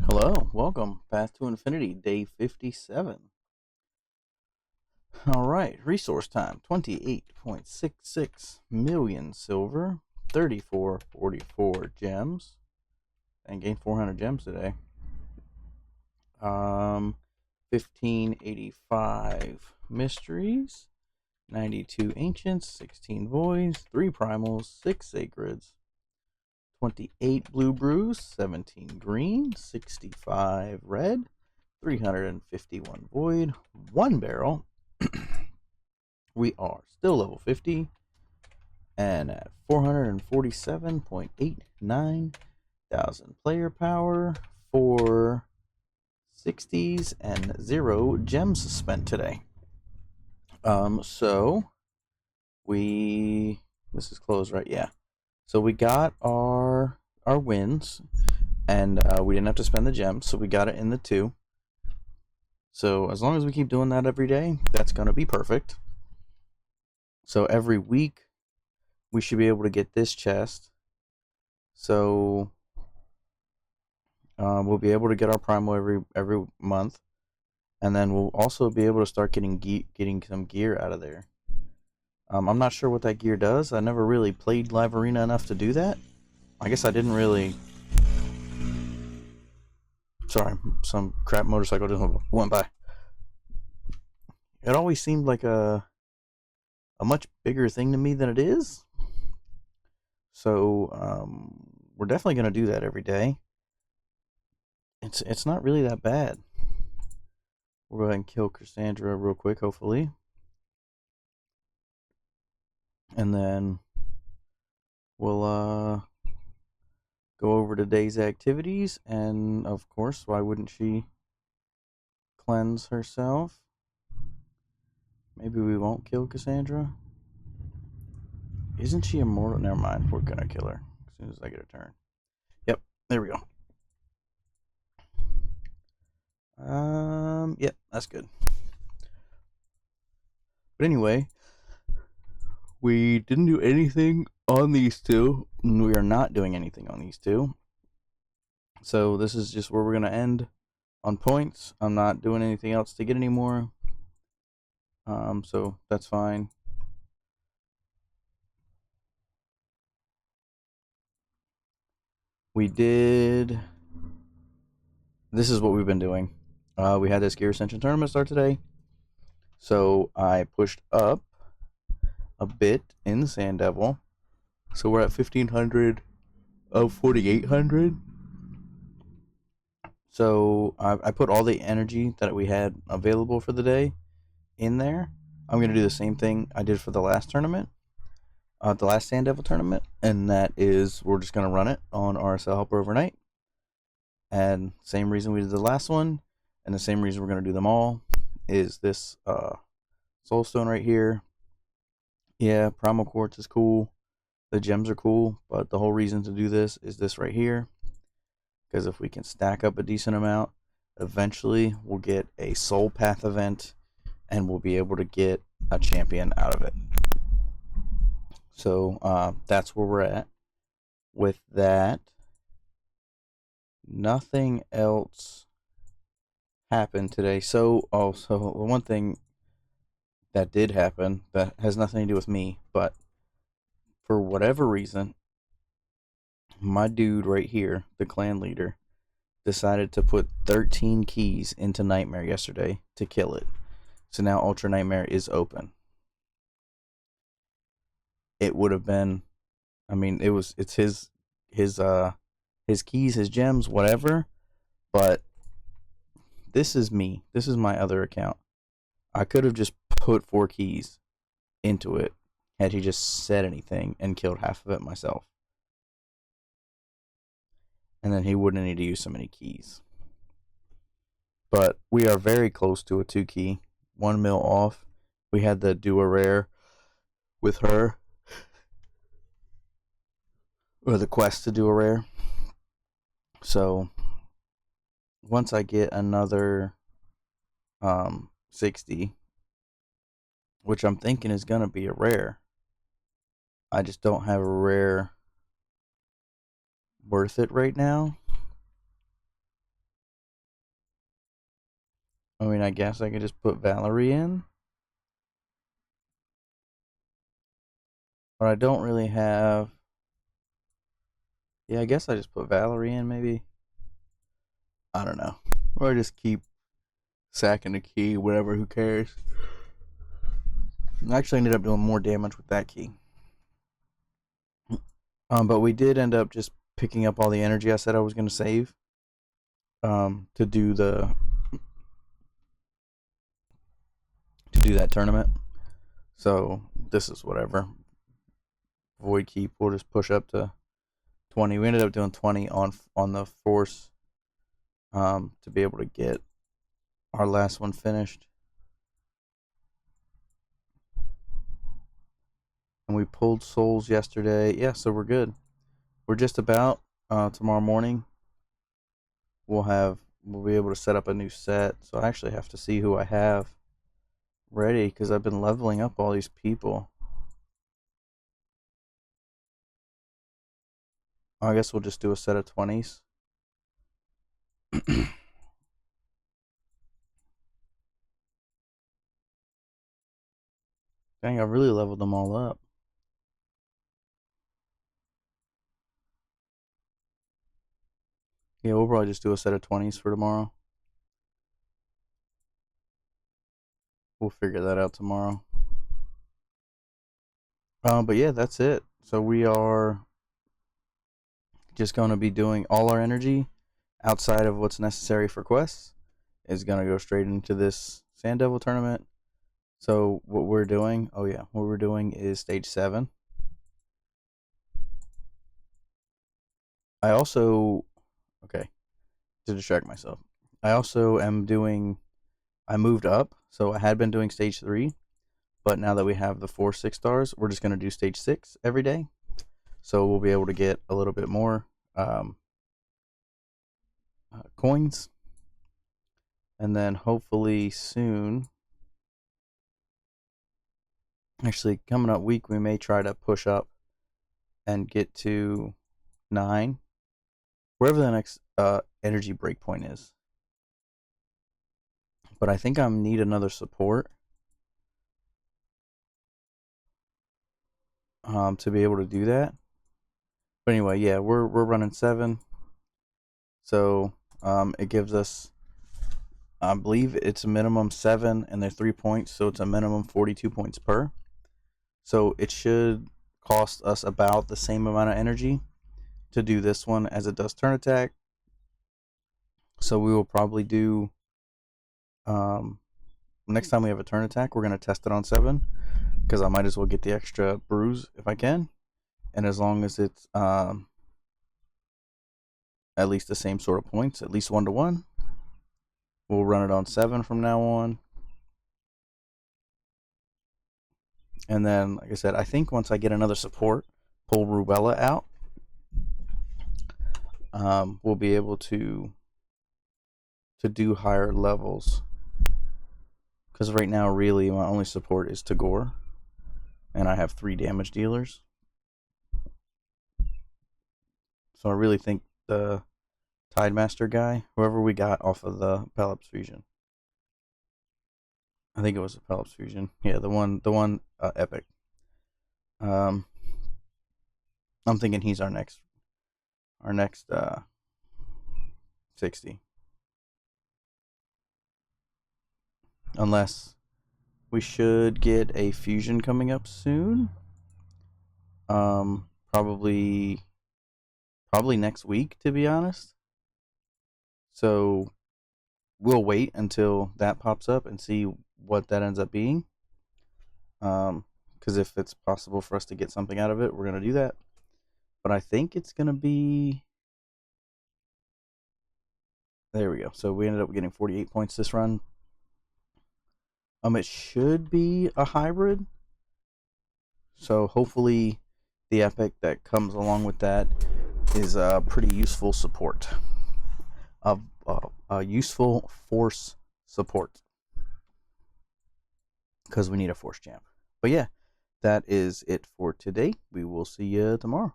Hello, welcome. Path to Infinity, day 57. All right, resource time 28.66 million silver, 3444 gems, and gained 400 gems today. 1585 mysteries, 92 ancients, 16 voids, 3 primals, 6 sacreds, 28 blue brews, 17 green, 65 red, 351 void, 1 barrel. We are still level 50 and at 447.89 thousand player power, 4 60s and 0 gems spent today. So this is closed, right? Yeah. So we got our wins, and we didn't have to spend the gems, so we got it in the 2. So as long as we keep doing that every day, that's going to be perfect. So every week, we should be able to get this chest. So we'll be able to get our primal every month, and then we'll also be able to start getting some gear out of there. I'm not sure what that gear does. I never really played Live Arena enough to do that. I guess I didn't really. Sorry, some crap motorcycle just went by. It always seemed like a much bigger thing to me than it is. So we're definitely going to do that every day. It's not really that bad. We'll go ahead and kill Cassandra real quick, hopefully. And then we'll go over today's activities. And of course, why wouldn't she cleanse herself? Maybe we won't kill Cassandra. Isn't she immortal? Never mind. We're going to kill her as soon as I get a turn. Yep. There we go. Yep. That's good. But anyway, we didn't do anything on these 2. And we are not doing anything on these 2. So this is just where we're going to end on points. I'm not doing anything else to get any more. So that's fine. We did. This is what we've been doing. We had this Gear Ascension tournament start today. So I pushed up a bit in the Sand Devil. So we're at 1500 of 4800. So I put all the energy that we had available for the day in there. I'm going to do the same thing I did for the last tournament, the last Sand Devil tournament, and that is we're just going to run it on RSL Helper overnight. And same reason we did the last one, and the same reason we're going to do them all, is this Soulstone right here. Yeah, Primal Quartz is cool. The gems are cool, but the whole reason to do this is this right here. Because if we can stack up a decent amount, eventually we'll get a Soul Path event, and we'll be able to get a champion out of it. So that's where we're at. With that, nothing else happened today. So also the one thing that did happen that has nothing to do with me, but for whatever reason, my dude right here, the clan leader, decided to put 13 keys into Nightmare yesterday to kill it. So now Ultra Nightmare is open. It would have been, I mean, it's his keys, his gems, whatever, but this is me. This is my other account. I could have just put 4 keys into it had he just said anything and killed half of it myself. And then he wouldn't need to use so many keys. But we are very close to a 2 key. 1 mil off. We had the do a rare with her. Or the quest to do a rare. So once I get another 60, which I'm thinking is going to be a rare, I just don't have a rare worth it right now. I mean, I guess I could just put Valerie in. But I don't really have. Yeah, I guess I just put Valerie in, maybe. I don't know. Or I just keep sacking the key, whatever, who cares. I actually ended up doing more damage with that key. But we did end up just picking up all the energy I said I was going to save to do that tournament. So this is whatever. Void Keep, we'll just push up to 20. We ended up doing 20 on the force to be able to get our last one finished. And we pulled souls yesterday. Yeah, so we're good. We're just about tomorrow morning. We'll be able to set up a new set. So I actually have to see who I have ready because I've been leveling up all these people. I guess we'll just do a set of 20s. Dang, I really leveled them all up. Yeah, we'll probably just do a set of 20s for tomorrow. We'll figure that out tomorrow. But yeah, that's it. So we are just going to be doing all our energy outside of what's necessary for quests is going to go straight into this Sand Devil tournament. So what we're doing, what we're doing is stage 7. I also, okay, to distract myself, I also am doing, I moved up. So I had been doing stage 3, but now that we have the 4 6-stars, we're just going to do stage 6 every day. So we'll be able to get a little bit more coins. And then hopefully soon, actually coming up week, we may try to push up and get to 9, wherever the next energy breakpoint is. But I think I need another support to be able to do that. But anyway, yeah, we're running 7, so it gives us, I believe it's a minimum 7, and they're 3 points, so it's a minimum 42 points per. So it should cost us about the same amount of energy to do this one as it does turn attack. So we will probably do, next time we have a turn attack, we're going to test it on 7 because I might as well get the extra bruise if I can. And as long as it's at least the same sort of points, at least 1-to-1, we'll run it on 7 from now on. And then, like I said, I think once I get another support, pull Rubella out, we'll be able to do higher levels. Because right now, really, my only support is Tagore, and I have 3 damage dealers. So I really think the Tidemaster guy, whoever we got off of the Pelops fusion, I think it was a Pelops fusion. Yeah, the one epic. I'm thinking he's our next 60. Unless we should get a fusion coming up soon. Probably next week, to be honest. So we'll wait until that pops up and see what that ends up being. Because if it's possible for us to get something out of it, we're gonna do that. But I think it's gonna be. There we go. So we ended up getting 48 points this run. It should be a hybrid. So hopefully the epic that comes along with that is a pretty useful support. A useful force support. Because we need a force champ. But yeah, that is it for today. We will see you tomorrow.